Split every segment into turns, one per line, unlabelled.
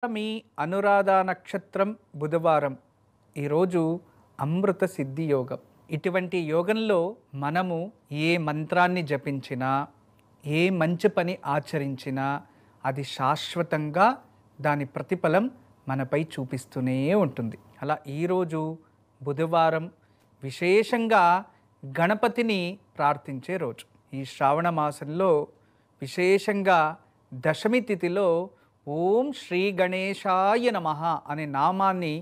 మీ అనురాధ నక్షత్రం బుధవారం ఈరోజు అమృత సిద్ధి యోగం. ఇటువంటి యోగంలో మనము ఏ మంత్రాన్ని జపించినా ఏ మంచి పని ఆచరించినా అది శాశ్వతంగా దాని ప్రతిఫలం మనపై చూపిస్తూనే ఉంటుంది. అలా ఈరోజు బుధవారం విశేషంగా గణపతిని ప్రార్థించే రోజు. ఈ శ్రావణ మాసంలో విశేషంగా దశమి తిథిలో ఓం శ్రీ గణేశాయ నమః అనే నామాన్ని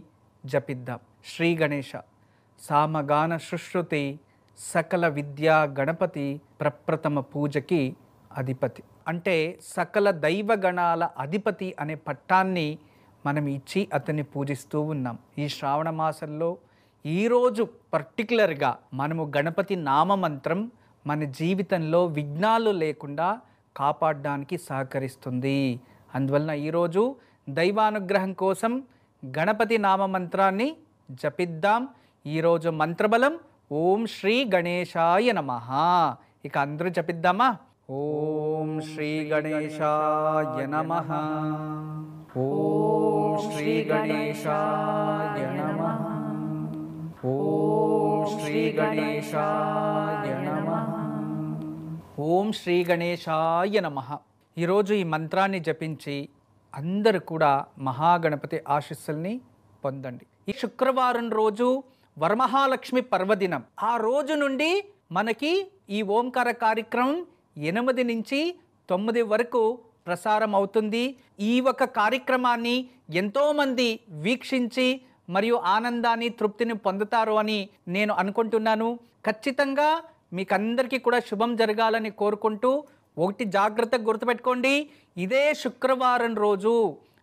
జపిద్దాం. శ్రీ గణేశ సామగాన సుశ్రుతి సకల విద్యా గణపతి ప్రప్రథమ పూజకి అధిపతి. అంటే సకల దైవగణాల అధిపతి అనే పట్టాన్ని మనం ఇచ్చి అతన్ని పూజిస్తూ ఉన్నాం. ఈ శ్రావణ మాసంలో ఈరోజు పర్టికులర్గా మనము గణపతి నామమంత్రం మన జీవితంలో విఘ్నాలు లేకుండా కాపాడడానికి సహకరిస్తుంది. అందువలన ఈరోజు దైవానుగ్రహం కోసం గణపతి నామమంత్రాన్ని జపిద్దాం. ఈరోజు మంత్రబలం ఓం శ్రీ గణేశాయ నమః. ఇక అందరూ జపిద్దామా? ఓం శ్రీ గణేశాయ నమః. ఓం శ్రీ గణేశాయ నమః. ఓం శ్రీ గణేశాయ నమః. ఓం శ్రీ గణేశాయ నమః. ఈరోజు ఈ మంత్రాన్ని జపించి అందరూ కూడా మహాగణపతి ఆశీస్సుల్ని పొందండి. ఈ శుక్రవారం రోజు వరమహాలక్ష్మి పర్వదినం. ఆ రోజు నుండి మనకి ఈ ఓంకార కార్యక్రమం 8 నుంచి 9 వరకు ప్రసారం అవుతుంది. ఈ ఒక కార్యక్రమాన్ని ఎంతోమంది వీక్షించి మరియు ఆనందాన్ని తృప్తిని పొందుతారు అని నేను అనుకుంటున్నాను. ఖచ్చితంగా మీకందరికీ కూడా శుభం జరగాలని కోరుకుంటూ ఒకటి జాగ్రత్తగా గుర్తుపెట్టుకోండి. ఇదే శుక్రవారం రోజు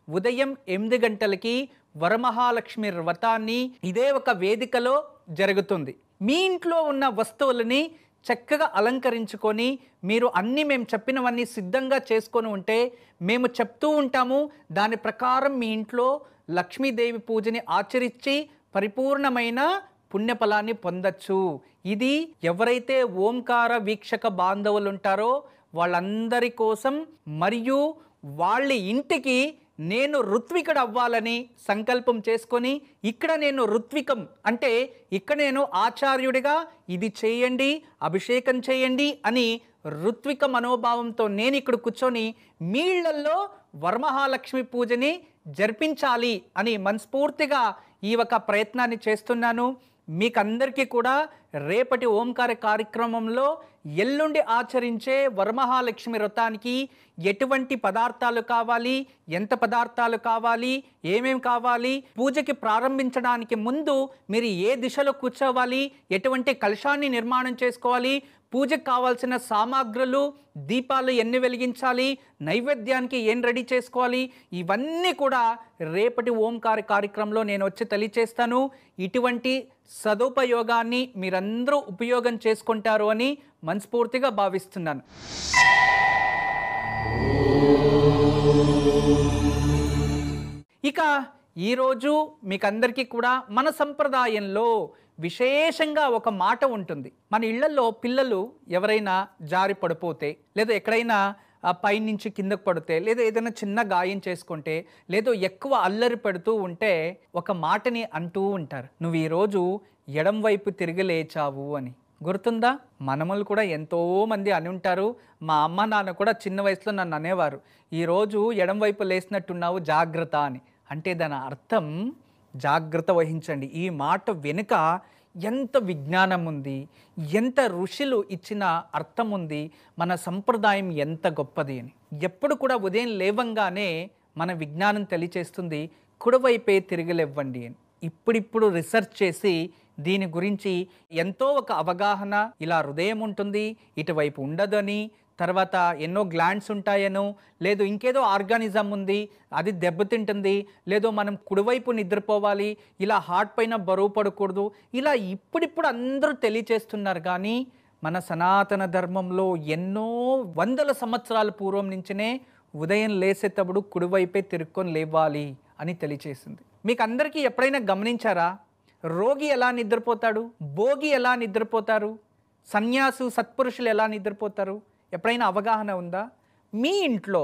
ఉదయం 8 గంటలకి వరమహాలక్ష్మి వ్రతాన్ని ఇదే ఒక వేదికలో జరుగుతుంది. మీ ఇంట్లో ఉన్న వస్తువులని చక్కగా అలంకరించుకొని మీరు మేము చెప్పినవన్నీ సిద్ధంగా చేసుకొని ఉంటే మేము చెప్తూ ఉంటాము. దాని ప్రకారం మీ ఇంట్లో లక్ష్మీదేవి పూజని ఆచరించి పరిపూర్ణమైన పుణ్యఫలాన్ని పొందొచ్చు. ఇది ఎవరైతే ఓంకార వీక్షక బాంధవులు ఉంటారో వాళ్ళందరి కోసం మరియు వాళ్ళ ఇంటికి నేను ఋత్వికుడు అవ్వాలని సంకల్పం చేసుకొని ఇక్కడ నేను ఋత్వికం అంటే ఇక్కడ నేను ఆచార్యుడిగా ఇది చేయండి అభిషేకం చేయండి అని ఋత్విక మనోభావంతో నేను ఇక్కడ కూర్చొని మీళ్లలో వరమహాలక్ష్మి పూజని జరిపించాలి అని మనస్ఫూర్తిగా ఈ ఒక ప్రయత్నాన్ని చేస్తున్నాను. మీకందరికీ కూడా రేపటి ఓంకార కార్యక్రమంలో ఎల్లుండి ఆచరించే వరమహాలక్ష్మి వ్రతానికి ఎటువంటి పదార్థాలు కావాలి, ఎంత పదార్థాలు కావాలి, ఏమేం కావాలి, పూజకి ప్రారంభించడానికి ముందు మీరు ఏ దిశలో కూర్చోవాలి, ఎటువంటి కలశాన్ని నిర్మాణం చేసుకోవాలి, పూజకు కావాల్సిన సామాగ్రులు దీపాలు ఎన్ని వెలిగించాలి, నైవేద్యానికి ఏం రెడీ చేసుకోవాలి, ఇవన్నీ కూడా రేపటి ఓంకార కార్యక్రమంలో నేను వచ్చి తెలియచేస్తాను. ఇటువంటి సదుపయోగాన్ని మీరందరూ ఉపయోగం చేసుకుంటారు అని మనస్ఫూర్తిగా భావిస్తున్నాను. ఇక ఈరోజు మీకందరికీ కూడా మన సంప్రదాయంలో విశేషంగా ఒక మాట ఉంటుంది. మన ఇళ్లలో పిల్లలు ఎవరైనా జారి పడిపోతే లేదా ఎక్కడైనా పైనుంచి కిందకు పడితే లేదా ఏదైనా చిన్న గాయం చేసుకుంటే లేదా ఎక్కువ అల్లరి పెడుతూ ఉంటే ఒక మాటని అంటూ ఉంటారు, నువ్వు ఈరోజు ఎడం వైపు తిరిగి లేచావు అని. గుర్తుందా? మనములు కూడా ఎంతోమంది అని ఉంటారు. మా అమ్మ నాన్న కూడా చిన్న వయసులో నన్ను అనేవారు, ఈరోజు ఎడం వైపు లేచినట్టున్నావు జాగ్రత్త అని. అంటే దాని అర్థం జాగ్రత్త వహించండి. ఈ మాట వెనుక ఎంత విజ్ఞానం ఉంది, ఎంత ఋషులు ఇచ్చిన అర్థం ఉంది, మన సంప్రదాయం ఎంత గొప్పది అని. ఎప్పుడు కూడా ఉదయం లేవంగానే మన విజ్ఞానం తెలియచేస్తుంది కుడివైపే తిరిగిలేవ్వండి అని. ఇప్పుడిప్పుడు రీసెర్చ్ చేసి దీని గురించి ఎంతో ఒక అవగాహన, ఇలా హృదయం ఉంటుంది ఇటువైపు ఉండదని, తర్వాత ఎన్నో గ్లాండ్స్ ఉంటాయనో లేదు ఇంకేదో ఆర్గానిజం ఉంది అది దెబ్బతింటుంది, లేదో మనం కుడివైపు నిద్రపోవాలి, ఇలా హార్ట్ పైన బరువు పడకూడదు, ఇలా ఇప్పుడిప్పుడు అందరూ తెలియచేస్తున్నారు. కానీ మన సనాతన ధర్మంలో ఎన్నో వందల సంవత్సరాల పూర్వం నుంచినే ఉదయం లేసేటప్పుడు కుడివైపే తిరుక్కొని లేవాలి అని తెలియచేసింది. మీకు అందరికీ ఎప్పుడైనా గమనించారా? రోగి ఎలా నిద్రపోతాడు, భోగి ఎలా నిద్రపోతారు, సన్యాసు సత్పురుషులు ఎలా నిద్రపోతారు? ఎప్పుడైనా అవగాహన ఉందా? మీ ఇంట్లో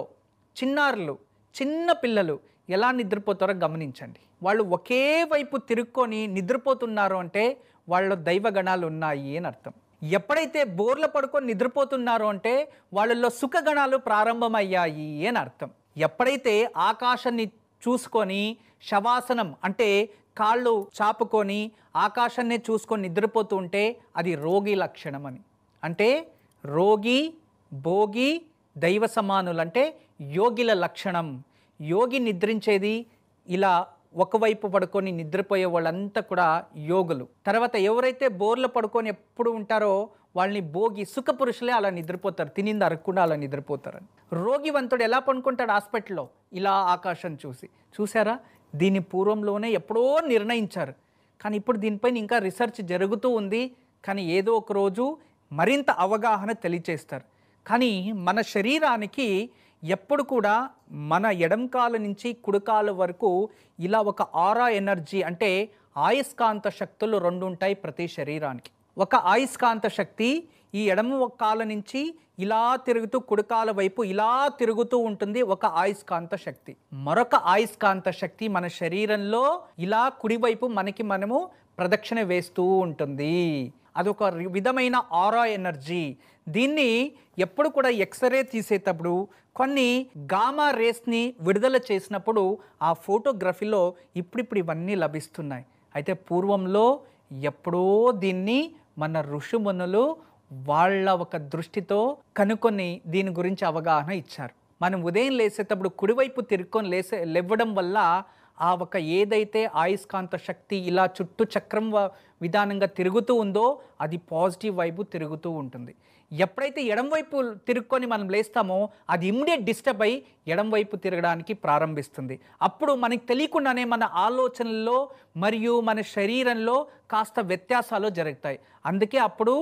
చిన్నారులు చిన్న పిల్లలు ఎలా నిద్రపోతారో గమనించండి. వాళ్ళు ఒకే వైపు తిరుక్కొని నిద్రపోతున్నారు అంటే వాళ్ళ దైవగణాలు ఉన్నాయి అని అర్థం. ఎప్పుడైతే బోర్ల పడుకొని నిద్రపోతున్నారో అంటే వాళ్ళల్లో సుఖగణాలు ప్రారంభమయ్యాయి అని అర్థం. ఎప్పుడైతే ఆకాశాన్ని చూసుకొని శవాసనం అంటే కాళ్ళు చాపుకొని ఆకాశాన్నే చూసుకొని నిద్రపోతూ ఉంటే అది రోగి లక్షణం అని. అంటే రోగి, భోగి, దైవ సమానులు అంటే యోగిల లక్షణం. యోగి నిద్రించేది ఇలా ఒకవైపు పడుకొని నిద్రపోయే వాళ్ళంతా కూడా యోగులు. తర్వాత ఎవరైతే బోర్లు పడుకొని ఎప్పుడు ఉంటారో వాళ్ళని భోగి, సుఖపురుషులే అలా నిద్రపోతారు, తినింది అరగకుండా అలా నిద్రపోతారని. రోగివంతుడు ఎలా పడుకుంటాడు హాస్పిటల్లో? ఇలా ఆకాశం చూసి. చూసారా? దీని పూర్వంలోనే ఎప్పుడో నిర్ణయించారు, కానీ ఇప్పుడు దీనిపైన ఇంకా రీసెర్చ్ జరుగుతూ ఉంది. కానీ ఏదో ఒక రోజు మరింత అవగాహన తెలియచేస్తారు. కానీ మన శరీరానికి ఎప్పుడు కూడా మన ఎడంకాలు నుంచి కుడికాలు వరకు ఇలా ఒక ఆరా ఎనర్జీ అంటే ఆయస్కాంత శక్తులు 2 ఉంటాయి ప్రతి శరీరానికి. ఒక ఆయస్కాంత శక్తి ఈ ఎడమ కాలు నుంచి ఇలా తిరుగుతూ కుడికాల వైపు ఇలా తిరుగుతూ ఉంటుంది, ఒక ఆయస్కాంత శక్తి. మరొక ఆయస్కాంత శక్తి మన శరీరంలో ఇలా కుడివైపు మనము ప్రదక్షిణ వేస్తూ ఉంటుంది. అదొక విధమైన ఆరా ఎనర్జీ. దీన్ని ఎప్పుడు కూడా ఎక్స్రే తీసేటప్పుడు కొన్ని గామా రేస్ని విడుదల చేసినప్పుడు ఆ ఫోటోగ్రఫీలో ఇప్పుడు ఇవన్నీ లభిస్తున్నాయి. అయితే పూర్వంలో ఎప్పుడో దీన్ని మన ఋషిమునులు వాళ్ళ ఒక దృష్టితో కనుక్కొని దీని గురించి అవగాహన ఇచ్చారు. మనం ఉదయం లేసేటప్పుడు కుడివైపు తిరుక్కొని లేవడం వల్ల ఆ ఒక ఏదైతే ఆయస్కాంత శక్తి ఇలా చుట్టూ చక్రం విధానంగా తిరుగుతూ ఉందో అది పాజిటివ్ వైపు తిరుగుతూ ఉంటుంది. ఎప్పుడైతే ఎడం వైపు తిరుక్కొని మనం లేస్తామో అది ఇమ్మీడియట్ డిస్టర్బ్ అయ్యి ఎడం వైపు తిరగడానికి ప్రారంభిస్తుంది. అప్పుడు మనకి తెలియకుండానే మన ఆలోచనల్లో మరియు మన శరీరంలో కాస్త వ్యత్యాసాలు జరుగుతాయి. అందుకే అప్పుడు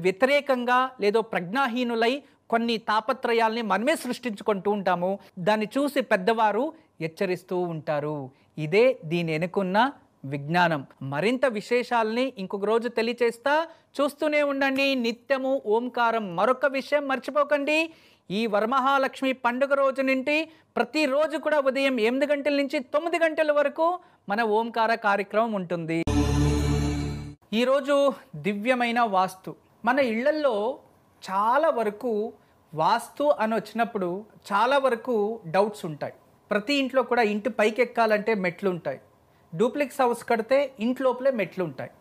వ్యతిరేకంగా లేదో ప్రజ్ఞాహీనులై కొన్ని తాపత్రయాల్ని మనమే సృష్టించుకుంటూ ఉంటాము. దాన్ని చూసి పెద్దవారు హెచ్చరిస్తూ ఉంటారు. ఇదే దీని వెనుకున్న విజ్ఞానం. మరింత విశేషాలని ఇంకొక రోజు తెలియచేస్తా. చూస్తూనే ఉండండి నిత్యము ఓంకారం. మరొక విషయం మర్చిపోకండి, ఈ వరమహాలక్ష్మి పండుగ రోజు నుండి ప్రతిరోజు కూడా ఉదయం 8 గంటల నుంచి 9 గంటల వరకు మన ఓంకార కార్యక్రమం ఉంటుంది. ఈరోజు దివ్యమైన వాస్తు. మన ఇళ్లల్లో చాలా వరకు వాస్తు అని వచ్చినప్పుడు చాలా వరకు డౌట్స్ ఉంటాయి. ప్రతి ఇంట్లో కూడా ఇంటి పైకి ఎక్కాలంటే మెట్లు ఉంటాయి. డూప్లెక్స్ హౌస్ కడితే ఇంట్లోపలే మెట్లు ఉంటాయి.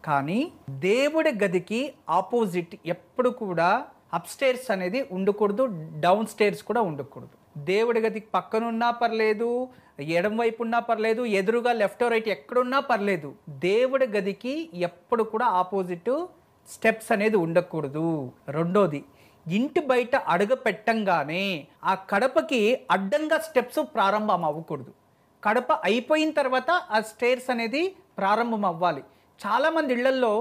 కానీ దేవుడి గదికి ఆపోజిట్ ఎప్పుడు కూడా అప్స్టేర్స్ అనేది ఉండకూడదు, డౌన్ స్టేర్స్ కూడా ఉండకూడదు. దేవుడి గదికి పక్కనున్నా పర్లేదు, ఎడం వైపు ఉన్నా పర్లేదు, ఎదురుగా లెఫ్ట్ రైట్ ఎక్కడున్నా పర్లేదు. దేవుడి గదికి ఎప్పుడు కూడా ఆపోజిట్ స్టెప్స్ అనేది ఉండకూడదు. రెండోది, ఇంటి బయట అడుగు పెట్టంగానే ఆ కడపకి అడ్డంగా స్టెప్స్ ప్రారంభం అవ్వకూడదు. కడప అయిపోయిన తర్వాత ఆ స్టేర్స్ అనేది ప్రారంభం అవ్వాలి. చాలామంది ఇళ్లల్లో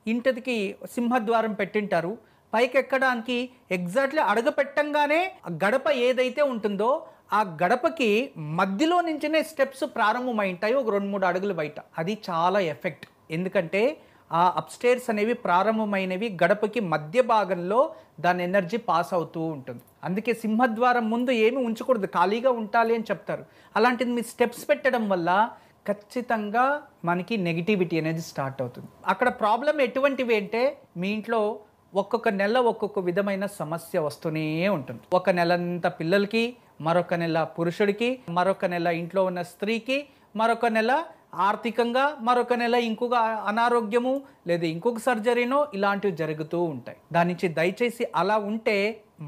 ఇంటికి సింహద్వారం పెట్టింటారు. పైకి ఎక్కడానికి ఎగ్జాక్ట్లీ అడుగు పెట్టంగానే గడప ఏదైతే ఉంటుందో ఆ గడపకి మధ్యలో నుంచినే స్టెప్స్ ప్రారంభమై ఉంటాయి, ఒక 2-3 అడుగులు బయట. అది చాలా ఎఫెక్ట్. ఎందుకంటే ఆ అప్స్టేర్స్ అనేవి ప్రారంభమైనవి గడపకి మధ్య భాగంలో దాని ఎనర్జీ పాస్ అవుతూ ఉంటుంది. అందుకే సింహద్వారం ముందు ఏమి ఉంచకూడదు, ఖాళీగా ఉండాలి అని చెప్తారు. అలాంటిది మీ స్టెప్స్ పెట్టడం వల్ల ఖచ్చితంగా మనకి నెగిటివిటీ అనేది స్టార్ట్ అవుతుంది. అక్కడ ప్రాబ్లం ఎటువంటివి అంటే మీ ఇంట్లో ఒక్కొక్క నెల ఒక్కొక్క విధమైన సమస్య వస్తూనే ఉంటుంది. ఒక నెలంతా పిల్లలకి, మరొక నెల పురుషుడికి, మరొక నెల ఇంట్లో ఉన్న స్త్రీకి, మరొక నెల ఆర్థికంగా, మరొక నెల ఇంకొక అనారోగ్యము లేదా ఇంకొక సర్జరీనో ఇలాంటివి జరుగుతూ ఉంటాయి. దాని నుంచి దయచేసి అలా ఉంటే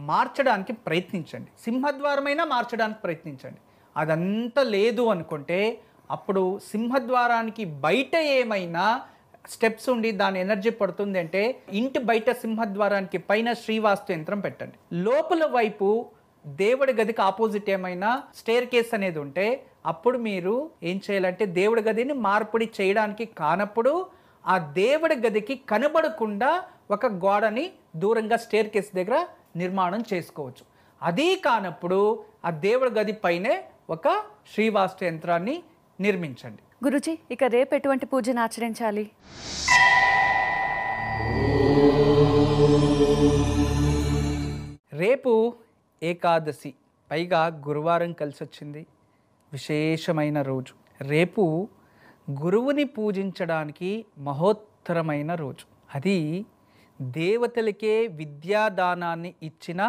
మార్చడానికి ప్రయత్నించండి. సింహద్వారమైనా మార్చడానికి ప్రయత్నించండి. అదంతా లేదు అనుకుంటే అప్పుడు సింహద్వారానికి బయట ఏమైనా స్టెప్స్ ఉండి దాని ఎనర్జీ పడుతుంది అంటే ఇంటి బయట సింహద్వారానికి పైన శ్రీవాస్తు యంత్రం పెట్టండి. లోపల వైపు దేవుడి గదికి ఆపోజిట్ ఏమైనా స్టేర్ కేస్ అనేది ఉంటే అప్పుడు మీరు ఏం చేయాలంటే దేవుడి గదిని మార్పిడి చేయడానికి కానప్పుడు ఆ దేవుడి గదికి కనబడకుండా ఒక గోడని దూరంగా స్టేర్ కేస్ దగ్గర నిర్మాణం చేసుకోవచ్చు. అది కానప్పుడు ఆ దేవుడి గది పైనే ఒక శ్రీవాస్తు యంత్రాన్ని నిర్మించండి.
గురుజీ, ఇక రేపు ఎటువంటి పూజను ఆచరించాలి?
రేపు ఏకాదశి, పైగా గురువారం కలిసి వచ్చింది. విశేషమైన రోజు. రేపు గురువుని పూజించడానికి మహోత్తరమైన రోజు. అది దేవతలకే విద్యాదానాన్ని ఇచ్చిన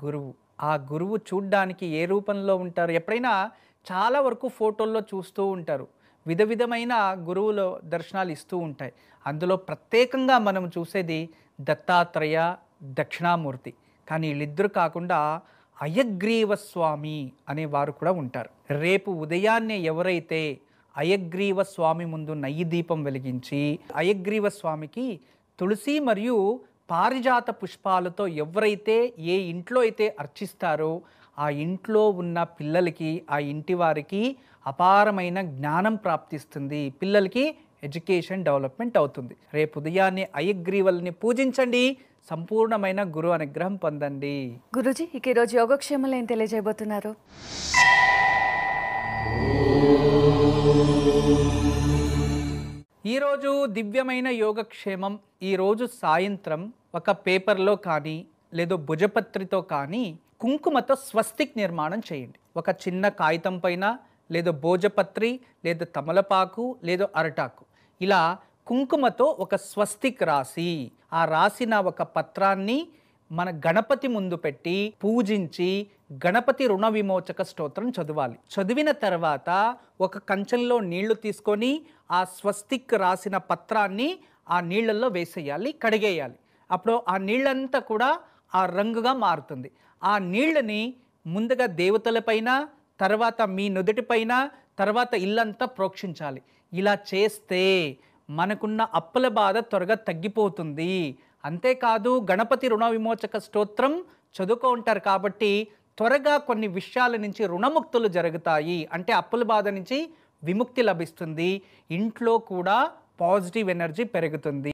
గురువు. ఆ గురువు చూడ్డానికి ఏ రూపంలో ఉంటారు? ఎప్పుడైనా చాలా వరకు ఫోటోల్లో చూస్తూ ఉంటారు. విధమైన గురువుల దర్శనాలు ఇస్తూ ఉంటాయి. అందులో ప్రత్యేకంగా మనం చూసేది దత్తాత్రేయ, దక్షిణామూర్తి. కానీ వీళ్ళిద్దరు కాకుండా అయగ్రీవ స్వామి అనేవారు కూడా ఉంటారు. రేపు ఉదయాన్నే ఎవరైతే అయగ్రీవ స్వామి ముందు నెయ్యి దీపం వెలిగించి అయగ్రీవ స్వామికి తులసి మరియు పారిజాత పుష్పాలతో ఎవరైతే ఏ ఇంట్లో అయితే అర్చిస్తారో ఆ ఇంట్లో ఉన్న పిల్లలకి, ఆ ఇంటి వారికి అపారమైన జ్ఞానం ప్రాప్తిస్తుంది. పిల్లలకి ఎడ్యుకేషన్ డెవలప్మెంట్ అవుతుంది. రేపు ఉదయాన్నే అయగ్రీవల్ని పూజించండి, సంపూర్ణమైన గురు అనుగ్రహం పొందండి.
గురుజీ, ఇక ఈరోజు యోగక్షేమాలు ఏం తెలియజేయబోతున్నారు?
ఈరోజు దివ్యమైన యోగక్షేమం. ఈరోజు సాయంత్రం ఒక పేపర్లో కానీ లేదో భుజపత్రితో కానీ కుంకుమతో స్వస్తిక్ నిర్మాణం చేయండి. ఒక చిన్న కాగితం పైన లేదో భోజపత్రి లేదా తమలపాకు లేదో అరటాకు ఇలా కుంకుమతో ఒక స్వస్తిక్ రాసి ఆ రాసిన ఒక పత్రాన్ని మన గణపతి ముందు పెట్టి పూజించి గణపతి రుణ విమోచక స్తోత్రం చదవాలి. చదివిన తర్వాత ఒక కంచంలో నీళ్లు తీసుకొని ఆ స్వస్తిక్ రాసిన పత్రాన్ని ఆ నీళ్ళల్లో వేసేయాలి, కడిగేయాలి. అప్పుడు ఆ నీళ్ళంతా కూడా ఆ రంగుగా మారుతుంది. ఆ నీళ్ళని ముందుగా దేవతలపైన, తర్వాత మీ నుదుటిపైన, తర్వాత ఇల్లంతా ప్రోక్షించాలి. ఇలా చేస్తే మనకున్న అప్పుల బాధ త్వరగా తగ్గిపోతుంది. అంతేకాదు గణపతి రుణ విమోచక స్తోత్రం చదువుకో ఉంటారు కాబట్టి త్వరగా కొన్ని విషయాల నుంచి రుణముక్తులు జరుగుతాయి. అంటే అప్పుల బాధ నుంచి విముక్తి లభిస్తుంది. ఇంట్లో కూడా పాజిటివ్ ఎనర్జీ పెరుగుతుంది.